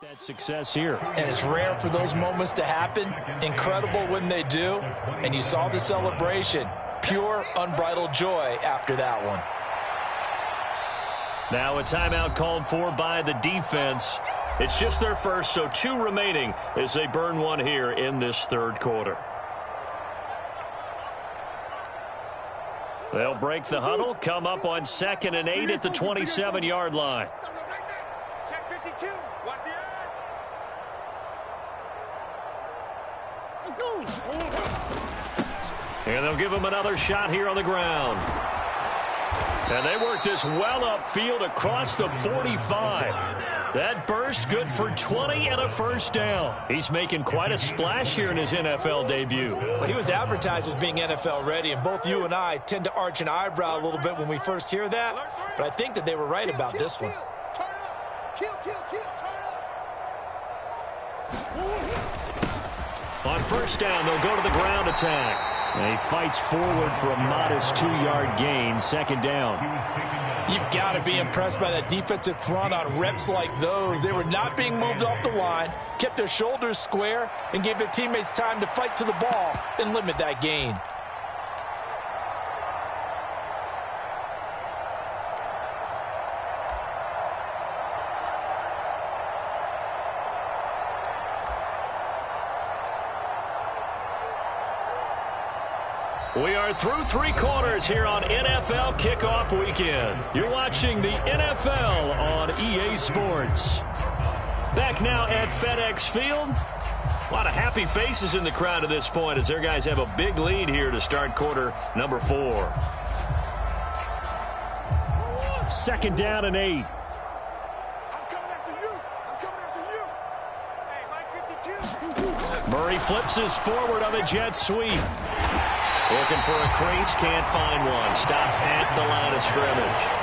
That success here. And it's rare for those moments to happen. Incredible when they do. And you saw the celebration. Pure, unbridled joy after that one. Now a timeout called for by the defense. It's just their first, so 2 remaining as they burn one here in this third quarter. They'll break the huddle, come up on 2nd and 8 at the 27-yard line. Check 52. Watch the edge. Let's go. And they'll give him another shot here on the ground. And they work this well upfield across the 45. That burst good for 20 and a first down. He's making quite a splash here in his NFL debut. Well, he was advertised as being NFL ready, and both you and I tend to arch an eyebrow a little bit when we first hear that. But I think that they were right about this one. Turn up. Kill, turn up. On first down, they'll go to the ground attack. And he fights forward for a modest 2-yard gain, 2nd down. You've got to be impressed by that defensive front on reps like those. They were not being moved off the line, kept their shoulders square, and gave their teammates time to fight to the ball and limit that gain. We are through 3 quarters here on NFL Kickoff Weekend. You're watching the NFL on EA Sports. Back now at FedEx Field. A lot of happy faces in the crowd at this point as their guys have a big lead here to start quarter number 4. 2nd down and 8. I'm coming after you. I'm coming after you. Hey, Mike 52. Murray flips his forward on a jet sweep. Looking for a crease, can't find one. Stopped at the line of scrimmage.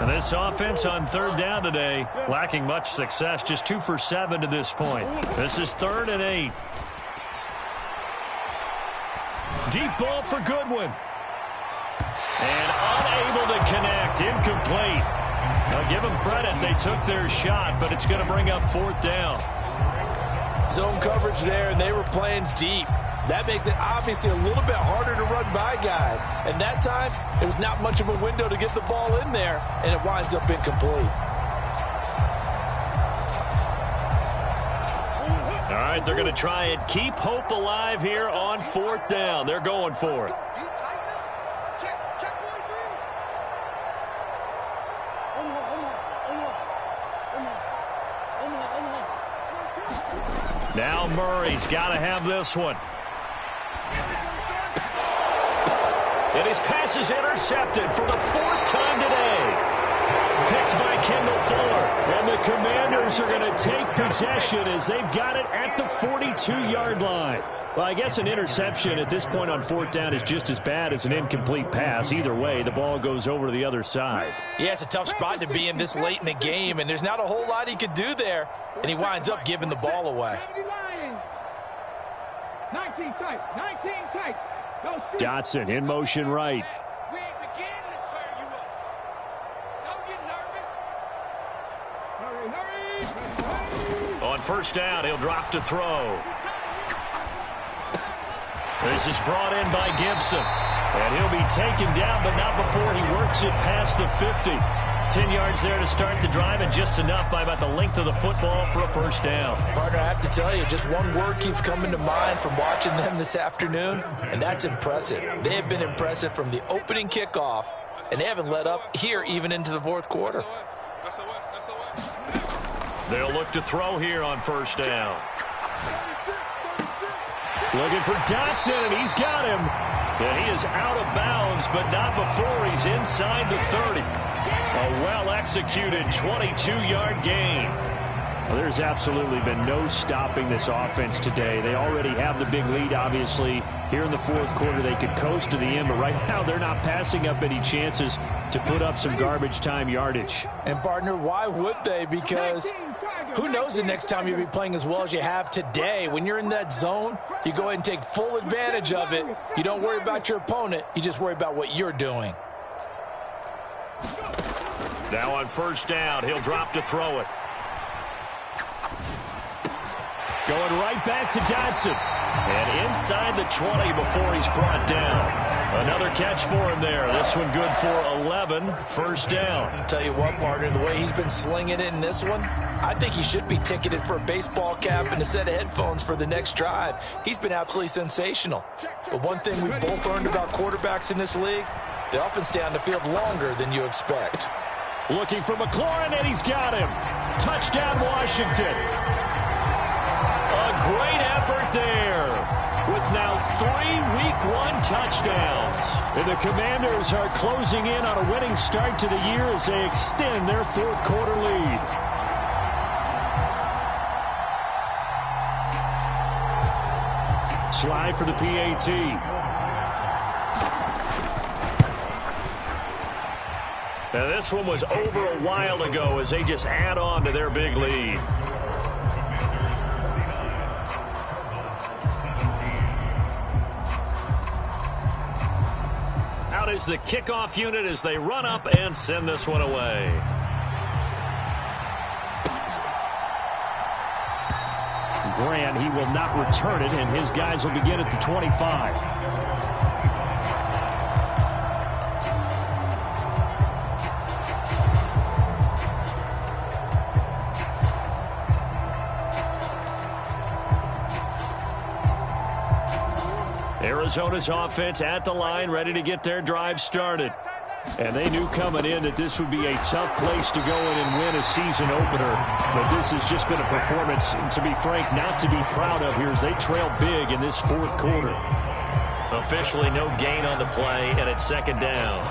And this offense on 3rd down today, lacking much success, just 2 for 7 to this point. This is 3rd and 8. Deep ball for Goodwin. And unable to connect, incomplete. I'll give them credit, they took their shot, but it's going to bring up 4th down. Zone coverage there, and they were playing deep. That makes it obviously a little bit harder to run by guys. And that time, there was not much of a window to get the ball in there, and it winds up incomplete. All right, they're going to try and keep hope alive here on 4th down. They're going for it. Now Murray's got to have this one. And his pass is intercepted for the 4th time today. Picked by Kendall Fuller. And the Commanders are going to take possession as they've got it at the 42-yard line. Well, I guess an interception at this point on 4th down is just as bad as an incomplete pass. Either way, the ball goes over to the other side. Yeah, it's a tough spot to be in this late in the game, and there's not a whole lot he could do there, and he winds up giving the ball away. 19 tight, 19 tight. Dotson in motion right. We ain't beginning to tear you up. Don't get nervous. Hurry. On 1st down, he'll drop to throw. This is brought in by Gibson. And he'll be taken down, but not before he works it past the 50. 10 yards there to start the drive, and just enough by about the length of the football for a 1st down. Partner, I have to tell you, just one word keeps coming to mind from watching them this afternoon, and that's impressive. They have been impressive from the opening kickoff, and they haven't let up here even into the 4th quarter. They'll look to throw here on 1st down. Looking for Dotson, and he's got him. And he is out of bounds, but not before he's inside the 30. A well-executed 22-yard gain. Well, there's absolutely been no stopping this offense today. They already have the big lead, obviously. Here in the fourth quarter, they could coast to the end, but right now they're not passing up any chances to put up some garbage time yardage. And, partner, why would they? Because who knows the next time you'll be playing as well as you have today. When you're in that zone, you go ahead and take full advantage of it. You don't worry about your opponent. You just worry about what you're doing. Now on first down, he'll drop to throw it. Going right back to Dotson. And inside the 20 before he's brought down. Another catch for him there. This one good for 11. First down. I'll tell you what, partner, the way he's been slinging it in this one, I think he should be ticketed for a baseball cap and a set of headphones for the next drive. He's been absolutely sensational. But one thing we've both learned about quarterbacks in this league, they often stay on the field longer than you expect. Looking for McLaurin, and he's got him. Touchdown, Washington. A great effort there with now 3 Week 1 touchdowns. And the Commanders are closing in on a winning start to the year as they extend their fourth quarter lead. Slide for the PAT. Now this one was over a while ago as they just add on to their big lead. Out is the kickoff unit as they run up and send this one away. Grant, he will not return it, and his guys will begin at the 25. Arizona's offense at the line, ready to get their drive started. And they knew coming in that this would be a tough place to go in and win a season opener. But this has just been a performance, to be frank, not to be proud of here as they trail big in this fourth quarter. Officially no gain on the play, and it's second down.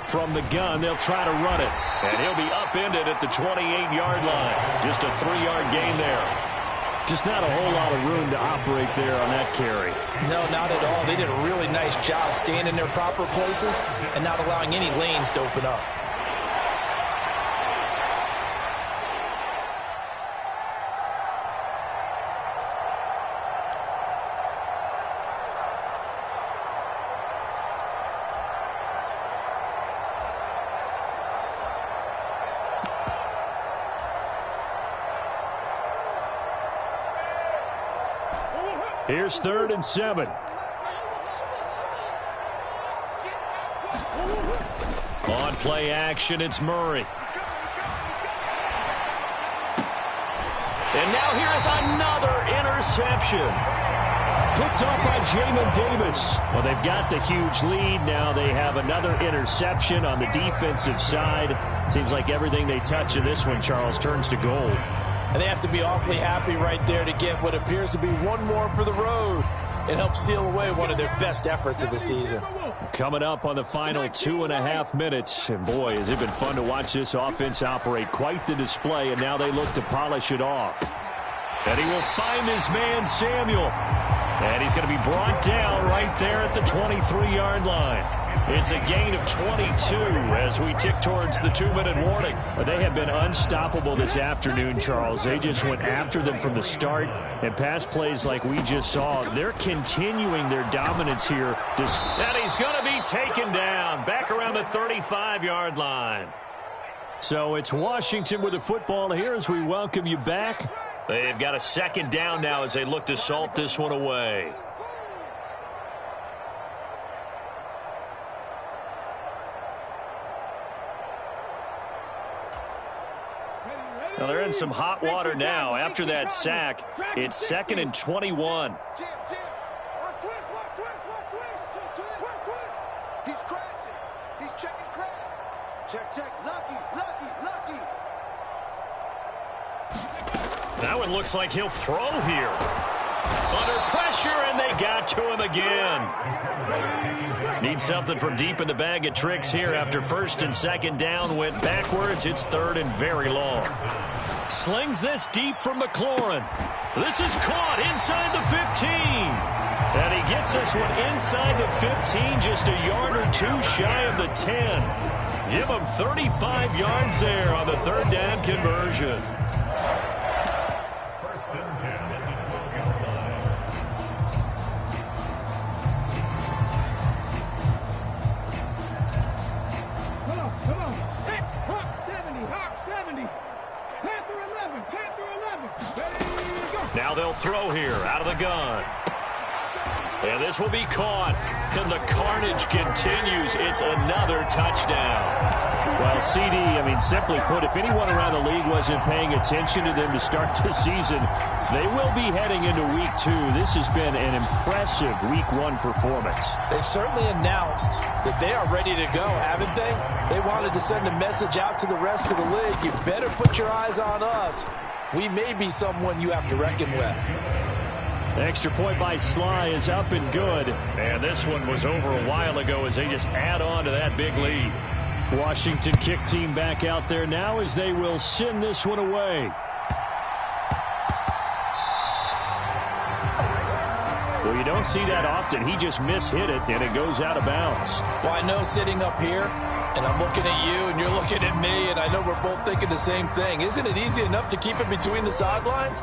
From the gun, they'll try to run it. And he'll be upended at the 28-yard line. Just a 3-yard gain there. Just not a whole lot of room to operate there on that carry. No, not at all. They did a really nice job staying in their proper places and not allowing any lanes to open up. Here's 3rd and 7. On play action, it's Murray. And now here is another interception. Picked off by Jamin Davis. Well, they've got the huge lead. Now they have another interception on the defensive side. Seems like everything they touch in this one, Charles, turns to gold. And they have to be awfully happy right there to get what appears to be one more for the road. It helps seal away one of their best efforts of the season. Coming up on the final 2.5 minutes. And boy, has it been fun to watch this offense operate. Quite the display, and now they look to polish it off. And he will find his man, Samuel. And he's going to be brought down right there at the 23-yard line. It's a gain of 22 as we tick towards the 2-minute warning. They have been unstoppable this afternoon, Charles. They just went after them from the start, and pass plays like we just saw. They're continuing their dominance here. And he's going to be taken down back around the 35-yard line. So it's Washington with the football here as we welcome you back. They've got a second down now as they look to salt this one away. Now they're in some hot water now. After that sack, it's 2nd and 21. He's crashing. He's checking crab. Check, check. Lucky, lucky, lucky. That one looks like he'll throw here. Under pressure, and they got to him again. Need something from deep in the bag of tricks here after first and second down went backwards. It's third and very long. Slings this deep from McLaurin. This is caught inside the 15. And he gets this one inside the 15, just a yard or two shy of the 10. Give him 35 yards there on the third down conversion. Now they'll throw here out of the gun. And this will be caught. And the carnage continues. It's another touchdown. Well, CD, simply put, if anyone around the league wasn't paying attention to them to start the season, they will be heading into Week 2. This has been an impressive Week 1 performance. They've certainly announced that they are ready to go, haven't they? They wanted to send a message out to the rest of the league. You better put your eyes on us. We may be someone you have to reckon with. Extra point by Sly is up and good. And this one was over a while ago as they just add on to that big lead. Washington kick team back out there now as they will send this one away. Well, you don't see that often. He just mishit it, and it goes out of bounds. Well, I know sitting up here, and I'm looking at you, and you're looking at me, and I know we're both thinking the same thing. Isn't it easy enough to keep it between the sidelines?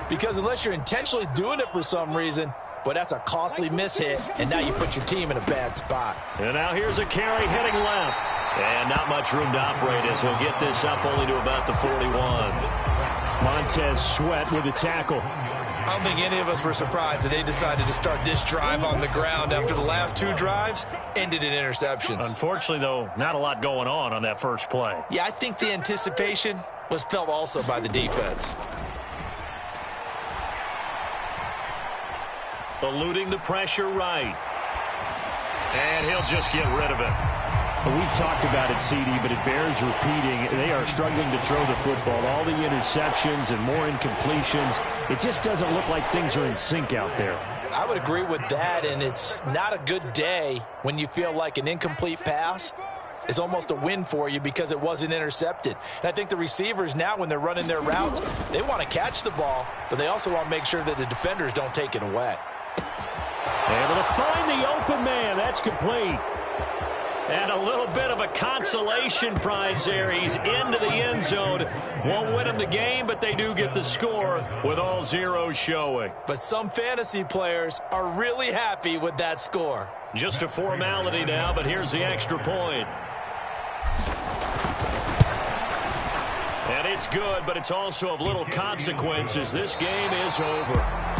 Because unless you're intentionally doing it for some reason, but that's a costly mishit, and now you put your team in a bad spot. And now here's a carry heading left. And not much room to operate as he'll get this up only to about the 41. Montez Sweat with a tackle. I don't think any of us were surprised that they decided to start this drive on the ground after the last two drives ended in interceptions. Unfortunately, though, not a lot going on that first play. Yeah, I think the anticipation was felt also by the defense. Eluding the pressure right. And he'll just get rid of it. We've talked about it, CD, but it bears repeating. They are struggling to throw the football. All the interceptions and more incompletions. It just doesn't look like things are in sync out there. I would agree with that, and it's not a good day when you feel like an incomplete pass is almost a win for you because it wasn't intercepted. And I think the receivers now, when they're running their routes, they want to catch the ball, but they also want to make sure that the defenders don't take it away. Able to find the open man. That's complete. And a little bit of a consolation prize there. He's into the end zone. Won't win them the game, but they do get the score with all zeros showing. But some fantasy players are really happy with that score. Just a formality now, but here's the extra point. And it's good, but it's also of little consequences. This game is over.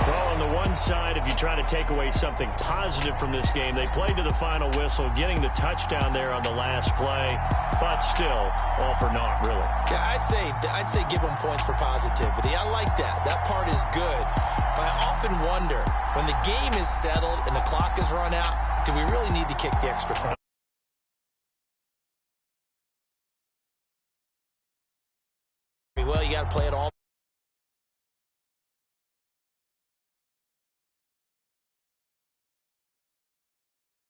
Well, on the one side, if you try to take away something positive from this game, they played to the final whistle, getting the touchdown there on the last play, but still, all for naught, really. Yeah, I'd say give them points for positivity. I like that. That part is good. But I often wonder, when the game is settled and the clock is run out, do we really need to kick the extra point?